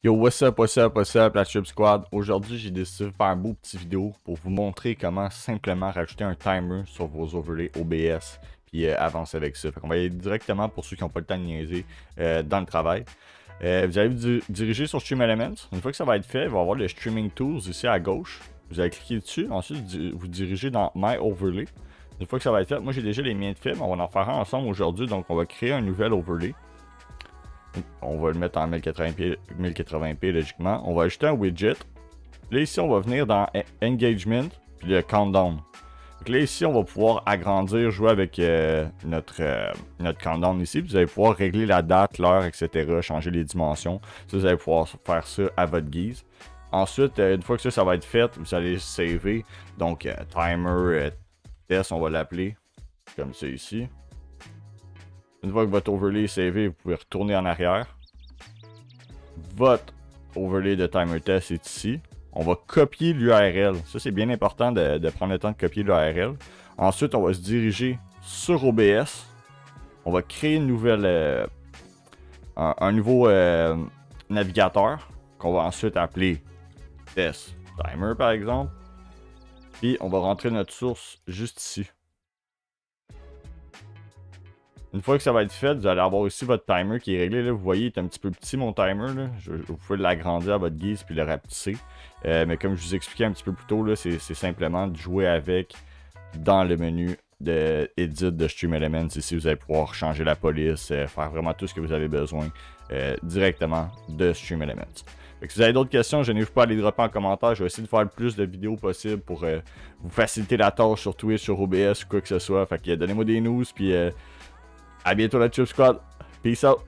Yo, what's up, what's up, what's up, la Chip Squad. Aujourd'hui, j'ai décidé de faire un beau petit vidéo pour vous montrer comment simplement rajouter un timer sur vos overlays OBS puis avancer avec ça. Fait qu'on va y aller directement pour ceux qui n'ont pas le temps de niaiser dans le travail. Vous allez vous diriger sur Stream Elements. Une fois que ça va être fait, il va y avoir le Streaming Tools ici à gauche. Vous allez cliquer dessus. Ensuite, vous dirigez dans My Overlay. Une fois que ça va être fait, moi j'ai déjà les miens de fait, mais on va en faire un ensemble aujourd'hui. Donc, on va créer un nouvel overlay. On va le mettre en 1080p logiquement. On va ajouter un widget. Là ici on va venir dans Engagement puis le Countdown. Donc là ici on va pouvoir agrandir, jouer avec notre countdown ici. Puis vous allez pouvoir régler la date, l'heure, etc. Changer les dimensions. Ça, vous allez pouvoir faire ça à votre guise. Ensuite, une fois que ça va être fait, vous allez saver. Donc timer test on va l'appeler. Comme ça ici. Une fois que votre overlay est savé, vous pouvez retourner en arrière. Votre overlay de timer test est ici. On va copier l'URL. Ça, c'est bien important de prendre le temps de copier l'URL. Ensuite, on va se diriger sur OBS. On va créer une nouvelle, un nouveau navigateur qu'on va ensuite appeler test timer, par exemple. Puis, on va rentrer notre source juste ici. Une fois que ça va être fait, vous allez avoir aussi votre timer qui est réglé. Là, vous voyez, il est un petit peu petit mon timer. Là. Vous pouvez l'agrandir à votre guise puis le rapetisser. Mais comme je vous expliquais un petit peu plus tôt, c'est simplement de jouer avec dans le menu de Edit de Stream Elements. Ici, vous allez pouvoir changer la police, faire vraiment tout ce que vous avez besoin directement de Stream Elements. Fait que si vous avez d'autres questions, je n'hésitez pas à les dropper en commentaire. Je vais essayer de faire le plus de vidéos possible pour vous faciliter la tâche sur Twitch, sur OBS ou quoi que ce soit. Fait que donnez-moi des news puis... à bientôt la Chip Squad. Peace out.